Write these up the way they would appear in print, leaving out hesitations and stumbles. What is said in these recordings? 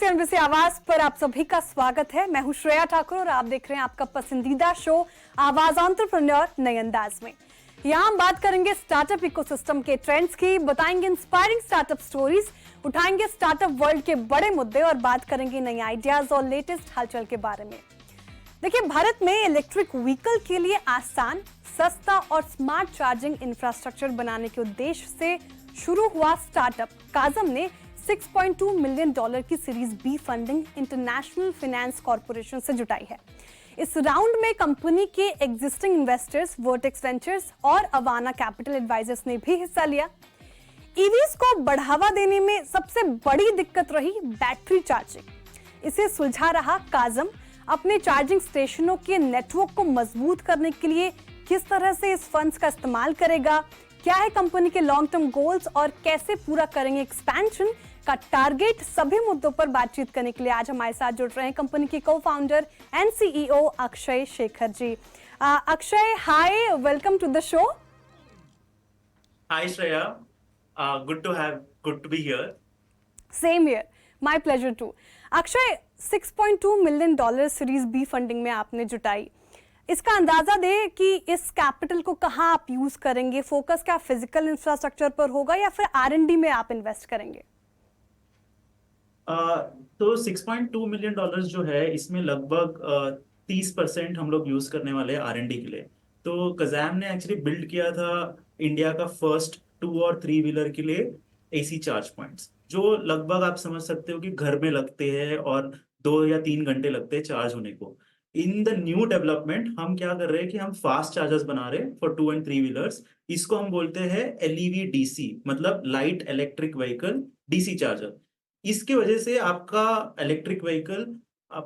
CNBC आवाज पर आप सभी का स्वागत है। मैं हूं श्रेया ठाकुर और आप देख रहे हैं आपका पसंदीदा शो आवाज एंटरप्रेन्योर नए अंदाज में। यहाँ हम बात करेंगे स्टार्टअप इकोसिस्टम के ट्रेंड्स की, बताएंगे इंस्पायरिंग स्टार्टअप स्टोरीज, उठाएंगे स्टार्टअप वर्ल्ड के बड़े मुद्दे और बात करेंगे नई आइडियाज और लेटेस्ट हलचल के बारे में। देखिए, भारत में इलेक्ट्रिक व्हीकल के लिए आसान, सस्ता और स्मार्ट चार्जिंग इंफ्रास्ट्रक्चर बनाने के उद्देश्य से शुरू हुआ स्टार्टअप काजम ने $6.2 मिलियन की series B funding international finance corporation से जुटाई है। इस राउंड में कंपनी के एग्जिस्टिंग इन्वेस्टर्स वर्टेक्स वेंचर्स और अवाना कैपिटल एडवाइजर्स ने भी हिस्सा लिया। ईवीज को बढ़ावा देने में सबसे बड़ी दिक्कत रही बैटरी चार्जिंग। इसे सुलझा रहा काजम अपने चार्जिंग स्टेशनों के नेटवर्क को मजबूत करने के लिए किस तरह से इस फंड्स का इस्तेमाल करेगा, क्या है कंपनी के लॉन्ग टर्म गोल्स और कैसे पूरा करेंगे एक्सपेंशन का टारगेट, सभी मुद्दों पर बातचीत करने के लिए आज हमारे साथ जुड़ रहे हैं कंपनी के co founder and CEO Akshay Shekhar ji. Akshay, hi, welcome to the show. Hi Shreya, good to be here. Same here, my pleasure too. Akshay, $6.2 million series B funding में आपने जुटाई। इसका अंदाजा दे कि इस कैपिटल को कहां आप यूज करेंगे, फोकस क्या फिजिकल इंफ्रास्ट्रक्चर पर होगा या फिर R&D में आप इन्वेस्ट करेंगे? तो $6.2 मिलियन जो है, इसमें लगभग 30% हम लोग यूज करने वाले हैं R&D के लिए। तो कज़ाम ने एक्चुअली बिल्ड किया था इंडिया का फर्स्ट 2 और 3 व्हीलर के लिए AC चार्ज पॉइंट्स, जो लगभग आप समझ सकते हो कि घर में लगते हैं और 2 या 3 घंटे लगते हैं चार्ज होने को। इन द न्यू डेवलपमेंट हम क्या कर रहे हैं कि हम फास्ट चार्जर्स बना रहे हैं फॉर 2 एंड 3 व्हीलर्स। इसको हम बोलते हैं LEV DC, मतलब light electric vehicle DC charger. इसके वजह से आपका इलेक्ट्रिक व्हीकल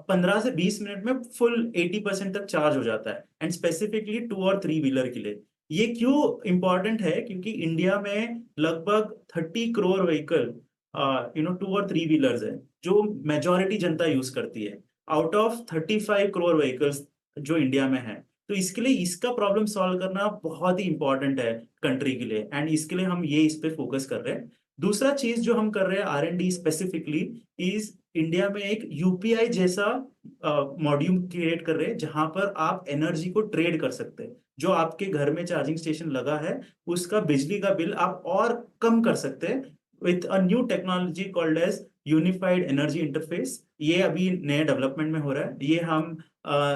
15 से 20 मिनट में फुल 80% तक चार्ज हो जाता है, एंड स्पेसिफिकली 2 और 3 व्हीलर के लिए। ये क्यों इंपॉर्टेंट है? क्योंकि इंडिया में लगभग 30 करोड़ व्हीकल 2 और 3 व्हीलर्स है, जो मेजॉरिटी जनता यूज करती है आउट ऑफ 35 करोड़ व्हीकल्स जो इंडिया में है। तो इसके लिए इसका प्रॉब्लम सॉल्व करना बहुत ही इंपॉर्टेंट है कंट्री के लिए, एंड इसके लिए हम इस पे फोकस कर रहे हैं। दूसरा चीज जो हम कर रहे हैं R&D स्पेसिफिकली इज इंडिया में एक UPI जैसा मॉड्यूल क्रिएट कर रहे हैं, जहां पर आप एनर्जी को ट्रेड कर सकते हैं। जो आपके घर में चार्जिंग स्टेशन लगा है, उसका बिजली का बिल आप और कम कर सकते हैं with a new technology called as unified energy interface. ये अभी नए डेवलपमेंट में हो रहा है। ये हम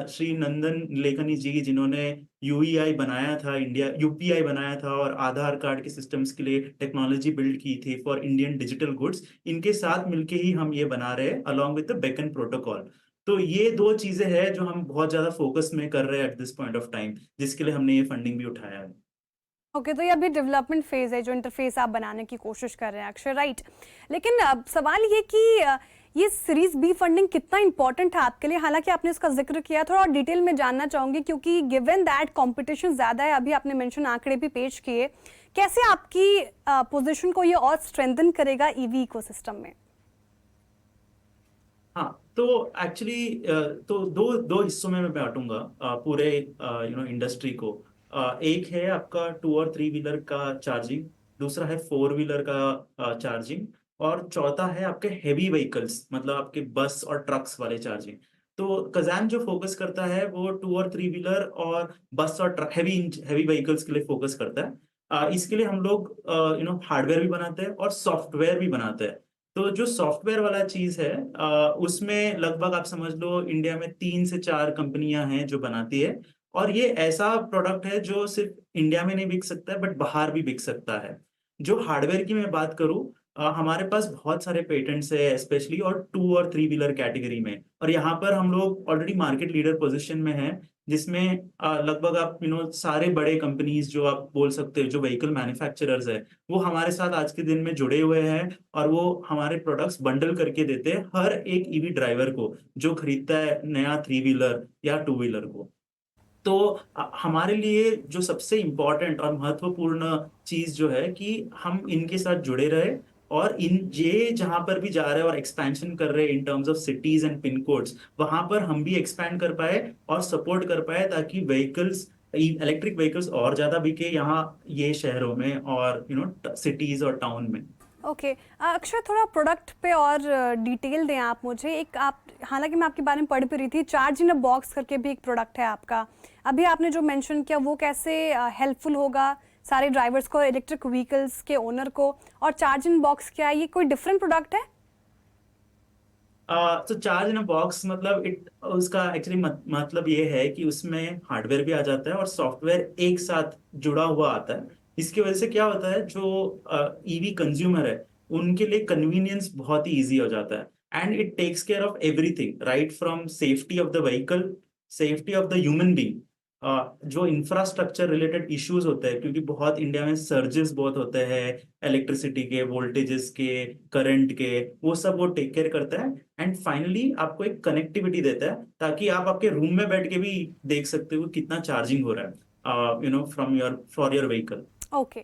श्री नंदन निलेकनी जी, जिन्होंने UEI बनाया था, इंडिया UPI बनाया था और आधार कार्ड के सिस्टम्स के लिए टेक्नोलॉजी बिल्ड की थी फॉर इंडियन डिजिटल गुड्स, इनके साथ मिलके ही हम ये बना रहे हैं along with the Beckn protocol. तो ये 2 चीजें हैं जो हम बहुत ज्यादा फोकस में कर रहे हैं eight this point of time, जिसके लिए हमने ये फंडिंग भी उठाया है। ओके, तो ये अभी डेवलपमेंट फेज है, जो इंटरफेस आप बनाने की कोशिश कर रहे हैं अक्षय, राइट। लेकिन अब सवाल ये कि ये सीरीज बी फंडिंग कितना इंपॉर्टेंट है आपके लिए? हालांकि आपने उसका जिक्र किया, थोड़ा और डिटेल में जानना चाहूंगी, क्योंकि गिवन दैट कंपटीशन ज्यादा है, अभी आपने मेंशन आंकड़े भी पेश किए, कैसे आपकी पोजीशन को ये और स्ट्रेंथन करेगा ईवी इकोसिस्टम में? हाँ, तो एक्चुअली तो दो हिस्सों में मैं बांटूंगा पूरे इंडस्ट्री को। एक है आपका 2 और 3 व्हीलर का चार्जिंग, दूसरा है 4 व्हीलर का चार्जिंग, और चौथा है आपके हेवी व्हीकल्स, मतलब आपके बस और ट्रक्स वाले चार्जिंग। तो कज़ाम जो फोकस करता है वो 2 और 3 व्हीलर और बस और ट्रक हेवी व्हीकल्स के लिए फोकस करता है। इसके लिए हम लोग हार्डवेयर भी बनाते हैं और सॉफ्टवेयर भी बनाते हैं। तो जो सॉफ्टवेयर वाला चीज है, उसमें लगभग आप समझ लो इंडिया में 3 से 4 कंपनियां हैं जो बनाती है, और ये ऐसा प्रोडक्ट है जो सिर्फ इंडिया में नहीं बिक सकता है बट बाहर भी बिक सकता है। जो हार्डवेयर की मैं बात करूं, हमारे पास बहुत सारे पेटेंट्स है स्पेशली और 2 और 3 व्हीलर कैटेगरी में, और यहाँ पर हम लोग ऑलरेडी मार्केट लीडर पोजीशन में हैं, जिसमें लगभग आप सारे बड़े कंपनीज जो आप बोल सकते हो जो व्हीकल मैन्युफैक्चरर्स है, वो हमारे साथ आज के दिन में जुड़े हुए हैं, और वो हमारे प्रोडक्ट्स बंडल करके देते हैं हर एक ईवी ड्राइवर को जो खरीदता है नया 3 व्हीलर या 2 व्हीलर को। तो हमारे लिए जो सबसे इम्पोर्टेंट और महत्वपूर्ण चीज जो है कि हम इनके साथ जुड़े रहे, और ये जहां पर भी जा रहे हैं और एक्सपेंशन कर रहे हैं in terms of cities and pin codes, वहां पर हम भी एक्सपैंड कर पाए और सपोर्ट कर पाए, ताकि व्हीकल्स, इलेक्ट्रिक व्हीकल्स और ज्यादा बिके यहाँ ये शहरों में और सिटीज और टाउन में। ओके। अक्षय, थोड़ा प्रोडक्ट पे और डिटेल दें आप मुझे। एक आप, हालांकि मैं आपके बारे में पढ़ भी रही थी, चार्ज इन अ बॉक्स करके भी एक प्रोडक्ट है आपका। अभी आपने जो मेंशन किया वो कैसे हेल्पफुल होगा सारे ड्राइवर्स को, इलेक्ट्रिक व्हीकल्स के ओनर को? और चार्ज इन बॉक्स क्या है, ये कोई डिफरेंट प्रोडक्ट है? तो चार्ज इन अ बॉक्स मतलब इट उसका एक्चुअली मतलब ये है कि उसमें हार्डवेयर भी आ जाता है और सॉफ्टवेयर एक साथ जुड़ा हुआ आता है। इसकी वजह से क्या होता है, जो ईवी कंज्यूमर है उनके लिए कन्वीनियंस बहुत ही इजी हो जाता है। And it takes care of everything, right from safety of the vehicle, safety of the human being. जो इंफ्रास्ट्रक्चर रिलेटेड इश्यूज होते हैं, क्योंकि बहुत इंडिया में सर्जेस बहुत होते हैं इलेक्ट्रिसिटी के, वोल्टेजेस के, करंट के, वो सब वो टेक केयर करता है। एंड फाइनली आपको एक कनेक्टिविटी देता है ताकि आप आपके रूम में बैठ के भी देख सकते हो कितना चार्जिंग हो रहा है, from your for your vehicle. Okay.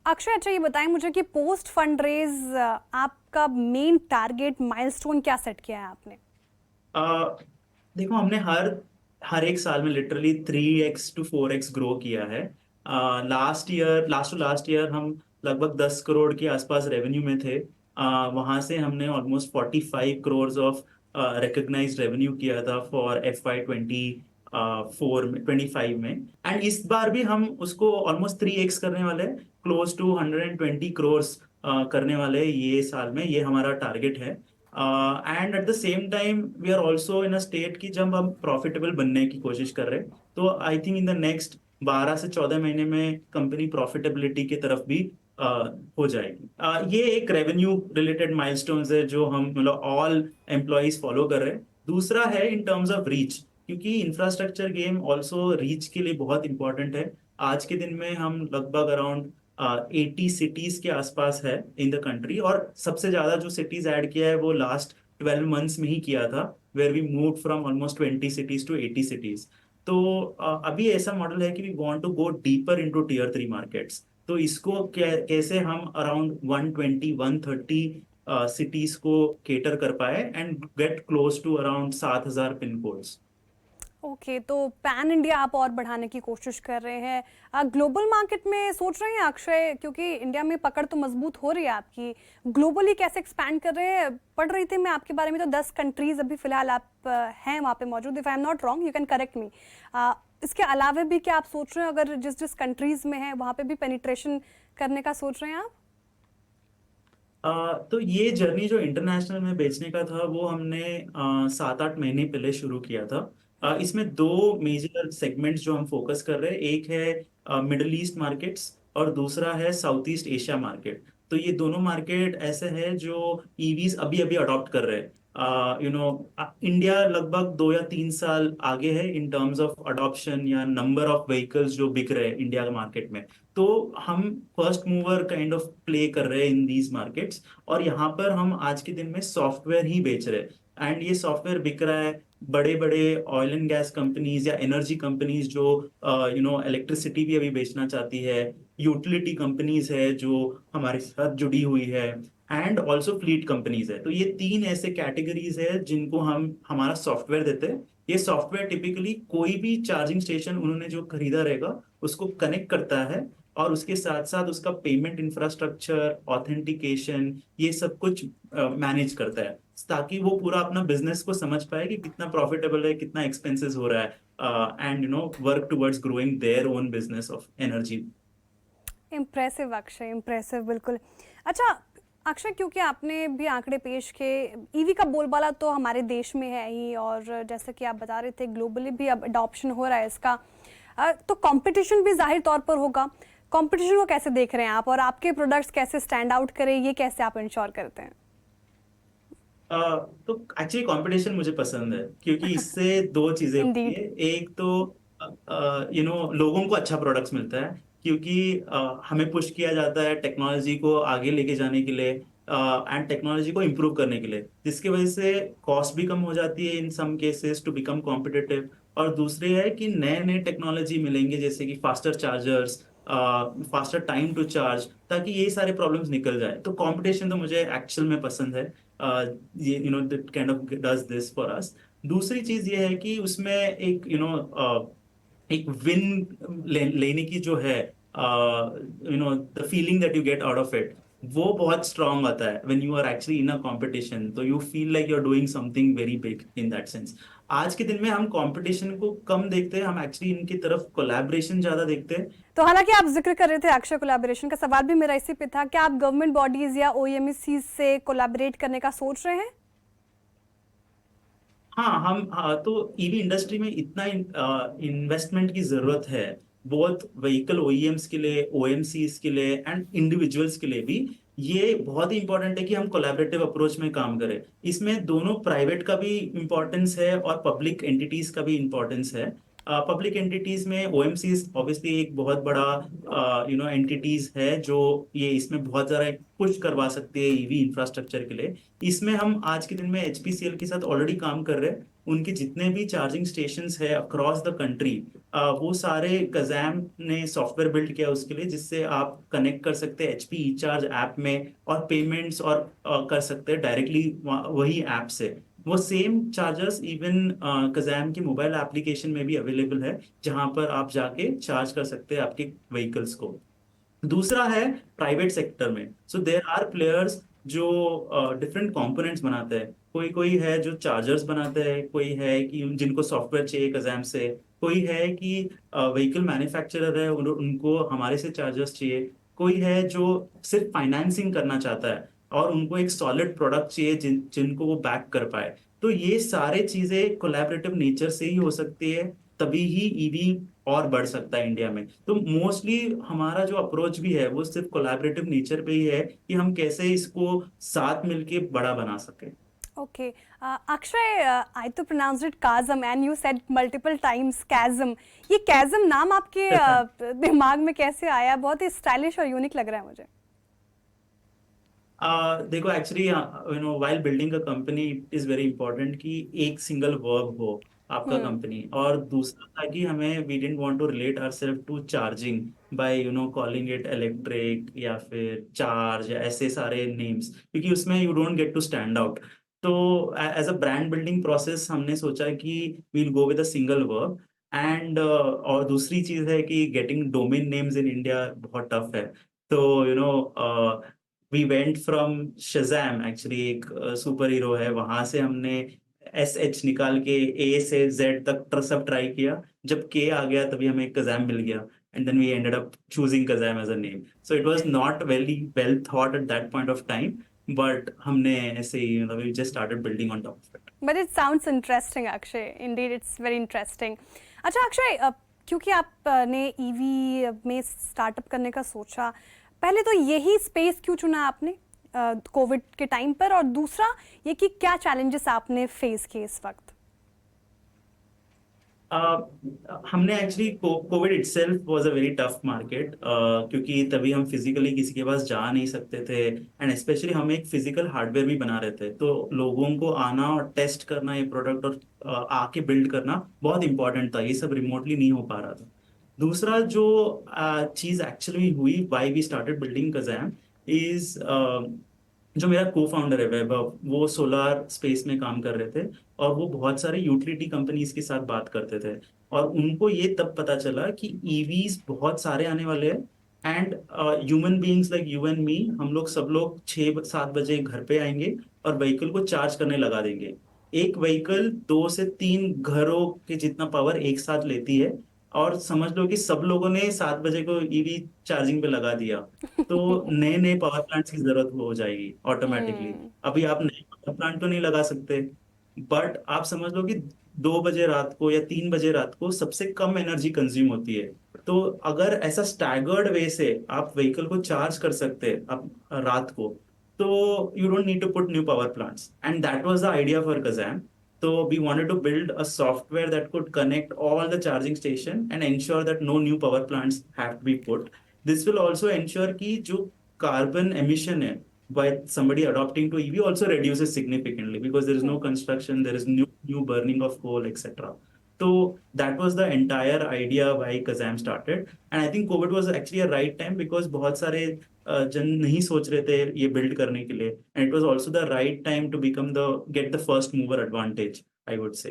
Akshay, अच्छा ये बताएं मुझे कि पोस्ट फंड रेज आपका मेन टारगेट माइलस्टोन क्या सेट किया है आपने? देखो, हमने हर हर एक साल में literally 3x to 4x grow किया है। लास्ट टू लास्ट ईयर हम लगभग 10 करोड़ के आसपास रेवेन्यू में थे। वहां से हमने almost 45 crore of recognised revenue किया था फॉर FY 24 में, 25 में। एंड इस बार भी हम उसको ऑलमोस्ट 3x करने वाले हैं, क्लोज टू 120 करोड़ करने वाले हैं ये साल में। ये हमारा टारगेट है। And at the same time we are also in a state की जब हम प्रॉफिटेबल बनने की कोशिश कर रहे हैं। तो I think in the next 12 से 14 महीने में कंपनी प्रॉफिटेबिलिटी की तरफ भी हो जाएगी। ये एक रेवेन्यू रिलेटेड माइलस्टोन्स है जो हम मतलब ऑल एम्प्लॉयज फॉलो कर रहे हैं। दूसरा है इन टर्म्स ऑफ रीच, क्योंकि इंफ्रास्ट्रक्चर गेम ऑल्सो रीच के लिए बहुत इंपॉर्टेंट है। आज के दिन में हम लगभग अराउंड 80 सिटीज के आसपास है इन द कंट्री, और सबसे ज्यादा जो सिटीज ऐड किया है वो लास्ट 12 मंथ्स में ही किया था, where we move from almost 20 cities to 80 cities। तो अभी ऐसा मॉडल है कि we want to go deeper into tier 3 markets. तो इसको कैसे हम अराउंड 120 130 सिटीज को केटर कर पाए and get close to around 7,000 pin codes. Okay, तो पैन इंडिया आप और बढ़ाने की कोशिश कर रहे हैं। ग्लोबल मार्केट में सोच रहे हैं अक्षय, क्योंकि इंडिया में पकड़ तो मजबूत हो रही है आपकी, ग्लोबली कैसे एक्सपैंड कर रहे हैं? पढ़ रही थी मैं आपके बारे में, तो 10 कंट्रीज अभी फिलहाल आप हैं वहाँ पे मौजूद। If I am not wrong, you can correct मी। इसके अलावा भी क्या आप सोच रहे हैं, अगर जिस जिस कंट्रीज में हैं वहाँ पे भी पेनिट्रेशन करने का सोच रहे हैं आप? तो ये जर्नी जो इंटरनेशनल में बेचने का था वो हमने 7-8 महीने पहले शुरू किया था। इसमें दो मेजर सेगमेंट्स जो हम फोकस कर रहे हैं, एक है मिडल ईस्ट मार्केट्स और दूसरा है साउथ ईस्ट एशिया मार्केट। तो ये दोनों मार्केट ऐसे हैं जो ईवीज अभी अभी अडॉप्ट कर रहे हैं। इंडिया लगभग 2 या 3 साल आगे है इन टर्म्स ऑफ अडॉप्शन या नंबर ऑफ व्हीकल्स जो बिक रहे हैं इंडिया के मार्केट में। तो हम first mover kind of play कर रहे हैं इन दीज मार्केट्स, और यहाँ पर हम आज के दिन में सॉफ्टवेयर ही बेच रहे हैं। एंड ये सॉफ्टवेयर बिक रहा है बड़े बड़े ऑयल एंड गैस कंपनीज या एनर्जी कंपनीज जो इलेक्ट्रिसिटी भी अभी बेचना चाहती है, यूटिलिटी कंपनीज है जो हमारे साथ जुड़ी हुई है, एंड ऑल्सो फ्लीट कंपनीज है। तो ये 3 ऐसे कैटेगरीज है जिनको हम हमारा सॉफ्टवेयर देते हैं। ये सॉफ्टवेयर टिपिकली कोई भी चार्जिंग स्टेशन उन्होंने जो खरीदा रहेगा उसको कनेक्ट करता है, और उसके साथ साथ उसका पेमेंट इंफ्रास्ट्रक्चर, ऑथेंटिकेशन, ये सब कुछ मैनेज करता है, ताकि वो पूरा अपना बिजनेस को समझ पाए कि कितना प्रॉफिटेबल है, कितना एक्सपेंसेस हो रहा है, and work towards growing their own business of energy. Impressive Akshay, impressive बिल्कुल। अच्छा अक्षय, क्योंकि आपने भी आंकड़े पेश किए, ईवी का बोलबाला तो हमारे देश में है ही, और जैसे कि आप बता रहे थे ग्लोबली भी अब अडॉप्शन हो रहा है इसका। तो कंपटीशन भी जाहिर तौर पर होगा। कंपटीशन को कैसे देख रहे हैं आप, और आपके प्रोडक्ट्स कैसे स्टैंड आउट करें, ये कैसे आप इंश्योर करते हैं? तो एक्चुअली कंपटीशन मुझे पसंद है, क्योंकि इससे दो चीजें होती इंडीड। है। एक तो लोगों को अच्छा प्रोडक्ट्स मिलता है, क्योंकि हमें पुश किया जाता है टेक्नोलॉजी को आगे लेके जाने के लिए एंड टेक्नोलॉजी को इम्प्रूव करने के लिए, जिसकी वजह से कॉस्ट भी कम हो जाती है in some cases to become competitive. और दूसरी है कि नए नए टेक्नोलॉजी मिलेंगे, जैसे कि faster chargers, faster time to charge, ताकि ये सारे प्रॉब्लम्स निकल जाए। तो कंपटीशन तो मुझे एक्चुअल में पसंद है। ये that kind of does this for us. दूसरी चीज ये है कि उसमें एक एक विन लेने की जो है, the feeling that you get out of it, वो बहुत स्ट्रांग आता है when you are actually in a competition, तो you feel like you are doing something very big in that sense. आज के दिन में हम कंपटीशन को कम देखते हैं, हम एक्चुअली इनकी तरफ कोलैबोरेशन ज्यादा देखते हैं। तो हालांकि आप जिक्र कर रहे थे अक्षय कोलैबोरेशन का, सवाल भी मेरा इसी पे था, क्या आप गवर्नमेंट बॉडीज या ओईएमसी से कोलैबोरेट करने का सोच रहे हैं? हाँ, तो ईवी इंडस्ट्री में इतना इन्वेस्टमेंट की जरूरत है, बहुत व्हीकल ओईएम्स के लिए, ओएमसीज के लिए एंड इंडिविजुअल्स के लिए भी। ये बहुत ही इंपॉर्टेंट है कि हम कोलैबोरेटिव अप्रोच में काम करें। इसमें दोनों प्राइवेट का भी इम्पोर्टेंस है और पब्लिक एंटिटीज का भी इम्पोर्टेंस है। पब्लिक एंटिटीज में ओएमसीज ऑब्वियसली एक बहुत बड़ा एंटिटीज है जो ये इसमें बहुत ज्यादा पुश करवा सकती है ईवी इंफ्रास्ट्रक्चर के लिए। इसमें हम आज के दिन में एचपीसीएल के साथ ऑलरेडी काम कर रहे हैं। उनके जितने भी चार्जिंग स्टेशंस है अक्रॉस द कंट्री, वो सारे कज़ैम ने सॉफ्टवेयर बिल्ड किया उसके लिए, जिससे आप कनेक्ट कर सकते हैं एचपी ई चार्ज ऐप में और पेमेंट्स और कर सकते हैं डायरेक्टली वही ऐप से। वो सेम चार्जर्स इवन कज़ैम की मोबाइल एप्लीकेशन में भी अवेलेबल है, जहां पर आप जाके चार्ज कर सकते हैं आपके व्हीकल्स को। दूसरा है प्राइवेट सेक्टर में, सो देर आर प्लेयर्स जो डिफरेंट कंपोनेंट्स बनाते हैं। कोई कोई है जो चार्जर्स बनाते हैं, कोई है कि जिनको सॉफ्टवेयर चाहिए कज़ैम से, कोई है कि व्हीकल मैन्युफैक्चरर है उनको हमारे से चार्जर्स चाहिए, कोई है जो सिर्फ फाइनेंसिंग करना चाहता है और उनको एक सॉलिड प्रोडक्ट चाहिए जिनको वो बैक कर पाए। तो ये सारे चीजें कोलैबोरेटिव नेचर से ही हो सकती है, तभी ही ईवी और बढ़ सकता है इंडिया में। तो मोस्टली हमारा जो अप्रोच भी है वो सिर्फ कोलैबोरेटिव नेचर पे ही है कि हम कैसे इसको साथ मिलके बड़ा बना सके। Okay. Akshay, I तो pronounced it chasm and you said multiple times chasm. ये chasm नाम आपके दिमाग में कैसे आया? बहुत ही स्टाइलिश और यूनिक लग रहा है मुझे। देखो actually while building a company it is very important कि एक सिंगल वर्ब हो आपका हम्म। कंपनी। और दूसरा था कि हमें we didn't want to relate ourself to charging by calling it electric या फिर चार्ज या ऐसे सारे नेम्स, क्योंकि उसमें you don't get to stand out. तो as a brand building process हमने सोचा कि we'll go with a single verb. And और दूसरी चीज है कि getting domain names in India बहुत टफ है। तो we went from Shazam, actually एक सुपर हीरो है, वहां से हमने एस एच निकाल के ए से जेड तक सब ट्राई किया। जब के आ गया तभी हमें कज़ैम मिल गया, and then we ended up choosing Kazam as a name. So it was not very well thought at that point of time, but हमने ऐसे ही we just started building on top of it. But it sounds interesting, Akshay. Indeed, it's very interesting. अच्छा अक्षय, क्योंकि आपने EV में startup करने का सोचा, पहले तो यही स्पेस क्यों चुना आपने कोविड के टाइम पर, और दूसरा ये कि क्या चैलेंजेस आपने फेस किए इस वक्त? हमने actually Covid itself was a very tough market, क्योंकि तभी हम फिजिकली किसी के पास जा नहीं सकते थे, एंड स्पेशली हम एक फिजिकल हार्डवेयर भी बना रहे थे, तो लोगों को आना और टेस्ट करना ये प्रोडक्ट और आके बिल्ड करना बहुत इंपॉर्टेंट था। ये सब रिमोटली नहीं हो पा रहा था। दूसरा जो चीज एक्चुअली हुई why we started building Kazam is, जो मेरा को फाउंडर है वैभव, वो सोलार स्पेस में काम कर रहे थे और वो बहुत सारे यूटिलिटी कंपनीज के साथ बात करते थे। और उनको ये तब पता चला कि ईवीज बहुत सारे आने वाले हैं, and human beings like you and me, हम लोग सब लोग 6-7 बजे घर पे आएंगे और व्हीकल को चार्ज करने लगा देंगे। एक व्हीकल 2 से 3 घरों के जितना पावर एक साथ लेती है। और समझ लो कि सब लोगों ने 7 बजे को ईवी चार्जिंग पे लगा दिया, तो नए नए पावर प्लांट्स की जरूरत हो जाएगी ऑटोमेटिकली। हम्म। अभी आप नए पावर प्लांट तो नहीं लगा सकते, बट आप समझ लो कि 2 बजे रात को या 3 बजे रात को सबसे कम एनर्जी कंज्यूम होती है। तो अगर ऐसा स्टैगर्ड वे से आप व्हीकल को चार्ज कर सकते हैं आप रात को, तो you don't need to put new power plants. And that was the idea for Kazam. So we wanted to build a software that could connect all the charging station and ensure that no new power plants have to be put. This will also ensure कि जो carbon emission है by somebody adopting to EV also reduces significantly, because there is no construction, there is new burning of coal, etc. So that was the entire idea why Kazam started. And I think COVID was actually a right time, because बहुत सारे जन नहीं सोच रहे थे ये build करने के लिए, and it was also the right time to become the get the first mover advantage, I would say.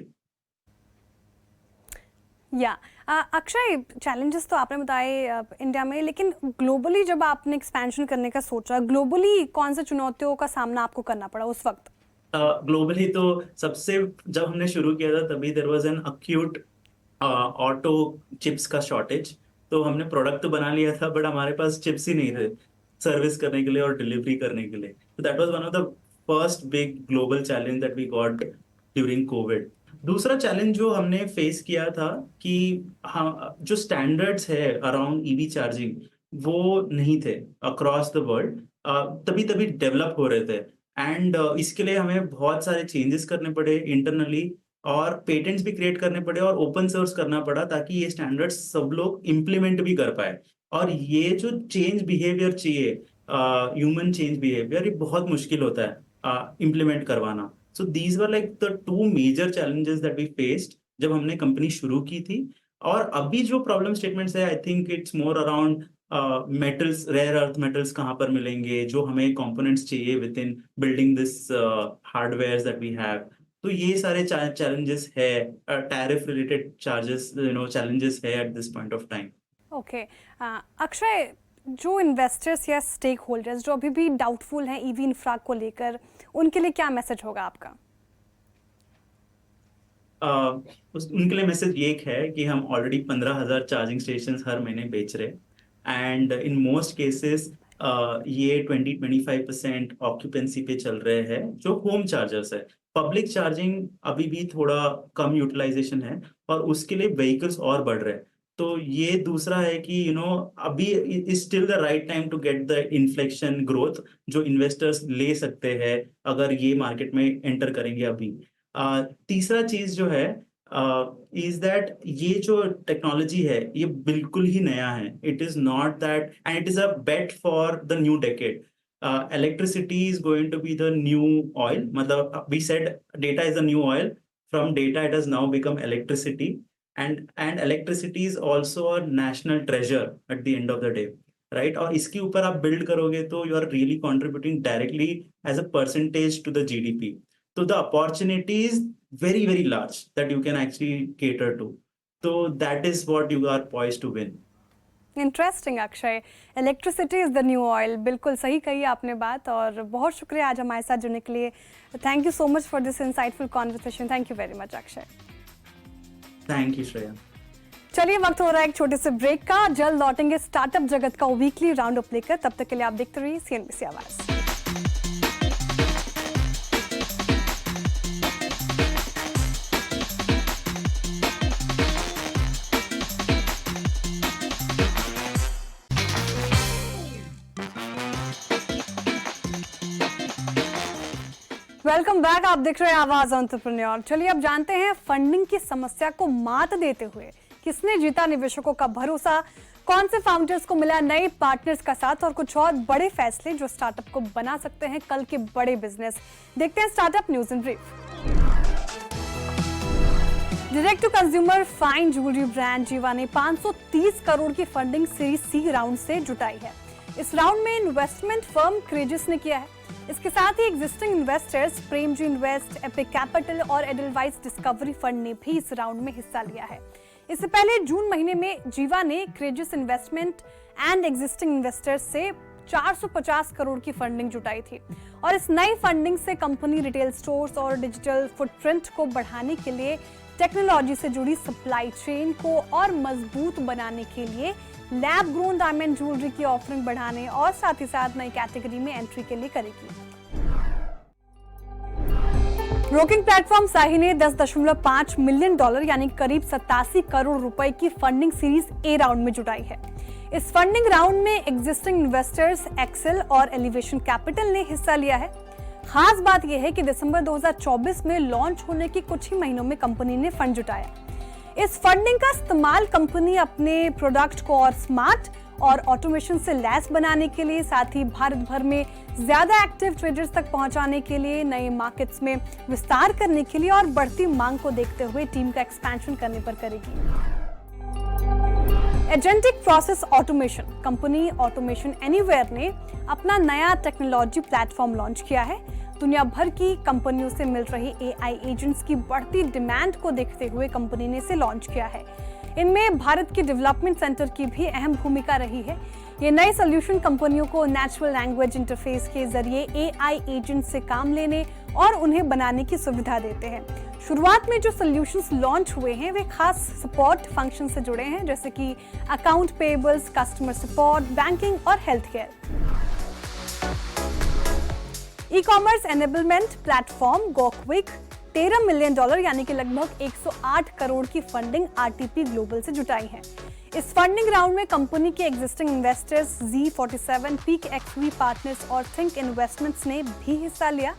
या अक्षय, चैलेंजेस तो आपने बताए इंडिया में, लेकिन ग्लोबली जब आपने एक्सपेंशन करने का सोचा, ग्लोबली कौन से चुनौतियों का सामना आपको करना पड़ा उस वक्त? ग्लोबली तो सबसे, जब हमने शुरू किया था तभी there was an acute auto chips का शॉर्टेज। तो हमने प्रोडक्ट तो बना लिया था, बट हमारे पास चिप्स ही नहीं थे सर्विस करने के लिए और डिलीवरी करने के लिए। तो that was one of the first big global challenge that we got during Covid. दूसरा चैलेंज जो हमने फेस किया था कि हाँ, जो स्टैंडर्ड्स है अराउंड ईवी चार्जिंग वो नहीं थे अक्रॉस द वर्ल्ड, तभी तभी डेवलप हो रहे थे। एंड इसके लिए हमें बहुत सारे चेंजेस करने पड़े इंटरनली, और पेटेंट्स भी क्रिएट करने पड़े और ओपन सोर्स करना पड़ा, ताकि ये स्टैंडर्ड्स सब लोग इम्प्लीमेंट भी कर पाए। और ये जो चेंज बिहेवियर चाहिए, ह्यूमन चेंज बिहेवियर, ये बहुत मुश्किल होता है इम्प्लीमेंट करवाना। So these were like the two major challenges that we faced जब हमने कंपनी शुरू की थी। और अभी जो प्रॉब्लम स्टेटमेंट्स है, I think it's more around metals, rare earth metals कहाँ पर मिलेंगे, जो हमें कंपोनेंट्स चाहिए within building this hardware that we have. तो ये सारे चैलेंजेस है, टैरिफ रिलेटेड चार्जेस, चैलेंजेस है at this point of time. Okay, Akshay, जो इन्वेस्टर्स या स्टेक होल्डर्स जो अभी भी डाउटफुल हैं ईवी इंफ्रा को लेकर, उनके लिए क्या मैसेज होगा आपका? उनके लिए मैसेज ये है कि हम ऑलरेडी 15,000 चार्जिंग स्टेशन हर महीने बेच रहे, एंड इन मोस्ट केसेस ये 20-25% ऑक्यूपेंसी पे चल रहे हैं जो होम चार्जर्स है। पब्लिक चार्जिंग अभी भी थोड़ा कम यूटिलाइजेशन है, और उसके लिए व्हीकल्स और बढ़ रहे हैं। तो ये दूसरा है कि अभी is still the right time to get the inflection growth जो इन्वेस्टर्स ले सकते हैं अगर ये मार्केट में एंटर करेंगे अभी। तीसरा चीज जो है इज दैट ये जो टेक्नोलॉजी है ये बिल्कुल ही नया है। It is not that, and it is a bet for the new decade. Electricity is going to be the new oil. मतलब we said data is the new oil. From data it has now become electricity, and electricity is also a national treasure at the end of the day, right? और इसके ऊपर आप build करोगे तो you are really contributing directly as a percentage to the GDP. So the opportunity is very very large that you can actually cater to. So that is what you are poised to win. Interesting Akshay, electricity is the new oil, बिल्कुल सही कही आपने बात। और बहुत शुक्रिया आज हमारे साथ जुड़ने के लिए। Thank you so much for this insightful conversation. Thank you very much Akshay. Thank you Shreya. चलिए, वक्त हो रहा है एक छोटे से ब्रेक का। जल्द लौटेंगे स्टार्टअप जगत का वीकली राउंड अप लेकर। तब तक के लिए आप देखते रहिए CNBC आवाज़। वेलकम बैक, आप देख रहे हैं आवाज एंटरप्रेन्योर। चलिए अब जानते हैं फंडिंग की समस्या को मात देते हुए किसने जीता निवेशकों का भरोसा, कौन से फाउंडर्स को मिला नए पार्टनर्स का साथ, और कुछ और बड़े फैसले जो स्टार्टअप को बना सकते हैं कल के बड़े बिजनेस। देखते हैं startup news in brief. Direct to consumer fine jewellery brand Giva ने 530 करोड़ की फंडिंग सीरीज C राउंड से जुटाई है। इस राउंड में इन्वेस्टमेंट फर्म क्रेजिस ने किया है। इसके साथ ही existing investors Premji Invest, Epic Capital और एडलवाइस डिस्कवरी फंड ने भी इस राउंड में हिस्सा लिया है। इससे पहले जून महीने में जीवा ने क्रेजिस इन्वेस्टमेंट एंड एग्जिस्टिंग इन्वेस्टर्स से 450 करोड़ की फंडिंग जुटाई थी। और इस नई फंडिंग से कंपनी रिटेल स्टोर्स और डिजिटल फुटप्रिंट को बढ़ाने के लिए, टेक्नोलॉजी से जुड़ी सप्लाई चेन को और मजबूत बनाने के लिए, लैब ग्रोन डायमंड ज्वेलरी की ऑफरिंग बढ़ाने और साथ ही साथ नई कैटेगरी में एंट्री के लिए करेगी। ब्रोकिंग प्लेटफॉर्म साही ने $10.5 मिलियन यानी करीब 87 करोड़ रुपए की फंडिंग सीरीज A राउंड में जुटाई है। इस फंडिंग राउंड में एग्जिस्टिंग इन्वेस्टर्स एक्सेल और एलिवेशन कैपिटल ने हिस्सा लिया है। खास बात यह है कि दिसंबर 2024 में लॉन्च होने के कुछ ही महीनों में कंपनी ने फंड जुटाया। इस फंडिंग का इस्तेमाल कंपनी अपने प्रोडक्ट को और स्मार्ट और ऑटोमेशन से लैस बनाने के लिए, साथ ही भारत भर में ज्यादा एक्टिव ट्रेडर्स तक पहुंचाने के लिए, नए मार्केट्स में विस्तार करने के लिए और बढ़ती मांग को देखते हुए टीम का एक्सपेंशन करने पर करेगी। Agentic process automation company automation anywhere ने अपना नया टेक्नोलॉजी प्लेटफॉर्म लॉन्च किया है। दुनिया भर की कंपनियों से मिल रही AI एजेंट्स की बढ़ती डिमांड को देखते हुए कंपनी ने इसे लॉन्च किया है। इनमें भारत के डेवलपमेंट सेंटर की भी अहम भूमिका रही है। ये नए सोल्यूशन कंपनियों को नेचुरल लैंग्वेज इंटरफेस के जरिए एआई एजेंट से काम लेने और उन्हें बनाने की सुविधा देते हैं। शुरुआत में जो सॉल्यूशंस लॉन्च हुए हैं वे खास सपोर्ट फंक्शन से जुड़े हैं, जैसे कि account payables, customer support, banking और health care. E commerce enablement platform GoKwik $13 million यानी कि लगभग 108 करोड़ की फंडिंग आरटीपी ग्लोबल से जुटाई है। इस फंडिंग राउंड में कंपनी के existing investors Z47, peak XV partners और थिंक इन्वेस्टमेंट्स ने भी हिस्सा लिया।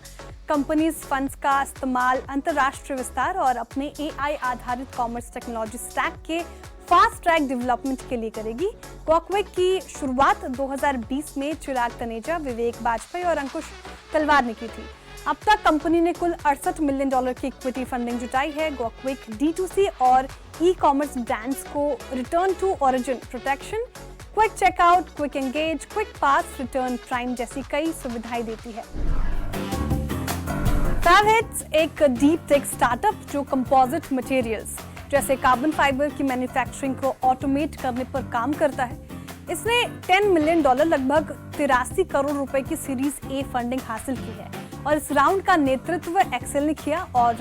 कंपनी इस फंड्स का इस्तेमाल अंतर्राष्ट्रीय विस्तार और अपने एआई आधारित कॉमर्स टेक्नोलॉजी स्टैक के फास्ट ट्रैक डेवलपमेंट के लिए करेगी। गोक्विक की शुरुआत 2020 में चिराग तनेजा, विवेक वाजपेयी और अंकुश तलवार ने की थी। अब तक कंपनी ने कुल $68 मिलियन की इक्विटी फंडिंग जुटाई है। गोक्विक D2C और ई कॉमर्स ब्रांड्स को return to origin protection, quick checkout, quick engage, quick pass, return prime जैसी कई सुविधाएं देती है। फैबहिट्स एक डीप टेक स्टार्टअप जो कंपोजिट मटेरियल्स जैसे कार्बन फाइबर की मैन्युफैक्चरिंग को ऑटोमेट करने पर काम करता है। इसने $10 मिलियन लगभग 83 करोड़ रुपए की सीरीज ए फंडिंग हासिल की है और इस राउंड का नेतृत्व एक्सेल ने किया और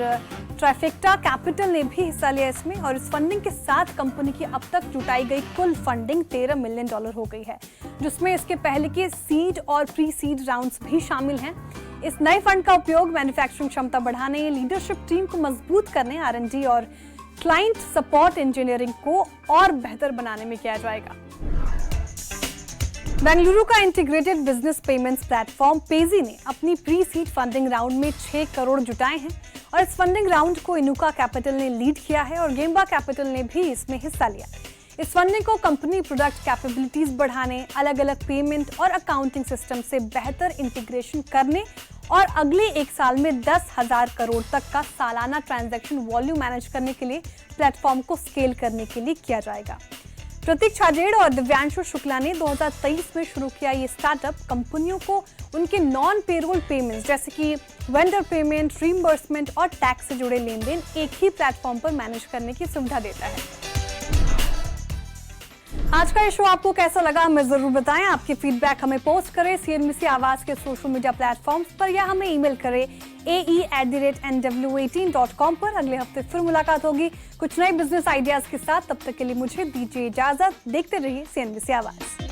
ट्राइफेक्टा कैपिटल ने भी हिस्सा लिया इसमें। और इस फंडिंग के साथ कंपनी की अब तक जुटाई गई कुल फंडिंग $13 मिलियन हो गई है, जिसमें इसके पहले के सीड और प्री सीड राउंड्स भी शामिल हैं। इस नए फंड का उपयोग मैन्युफैक्चरिंग क्षमता बढ़ाने, लीडरशिप टीम को मजबूत करने, R&D और क्लाइंट सपोर्ट इंजीनियरिंग को और बेहतर बनाने में किया जाएगा। बेंगलुरु का इंटीग्रेटेड बिजनेस पेमेंट्स प्लेटफॉर्म पेजी ने अपनी प्री सीड फंडिंग राउंड में 6 करोड़ जुटाए हैं और इस फंडिंग राउंड को इनुका कैपिटल ने लीड किया है और गेम्बा कैपिटल ने भी इसमें हिस्सा लिया। इस फंडिंग को कंपनी प्रोडक्ट कैपेबिलिटीज बढ़ाने, अलग अलग पेमेंट और अकाउंटिंग सिस्टम से बेहतर इंटीग्रेशन करने और अगले 1 साल में 10,000 करोड़ तक का सालाना ट्रांजैक्शन वॉल्यूम मैनेज करने के लिए प्लेटफॉर्म को स्केल करने के लिए किया जाएगा। प्रतीक छाजेड़ और दिव्यांशु शुक्ला ने 2023 में शुरू किया ये स्टार्टअप कंपनियों को उनके नॉन पेरोल पेमेंट्स जैसे कि वेंडर पेमेंट, रीइंबर्समेंट और टैक्स से जुड़े लेन देन एक ही प्लेटफॉर्म पर मैनेज करने की सुविधा देता है। आज का ये शो आपको कैसा लगा हमें जरूर बताएं। आपके फीडबैक हमें पोस्ट करें CNBC आवाज के सोशल मीडिया प्लेटफॉर्म्स पर या हमें ईमेल करें ae@nw18.com पर। अगले हफ्ते फिर मुलाकात होगी कुछ नए बिजनेस आइडियाज के साथ। तब तक के लिए मुझे दीजिए इजाजत। देखते रहिए CNBC आवाज।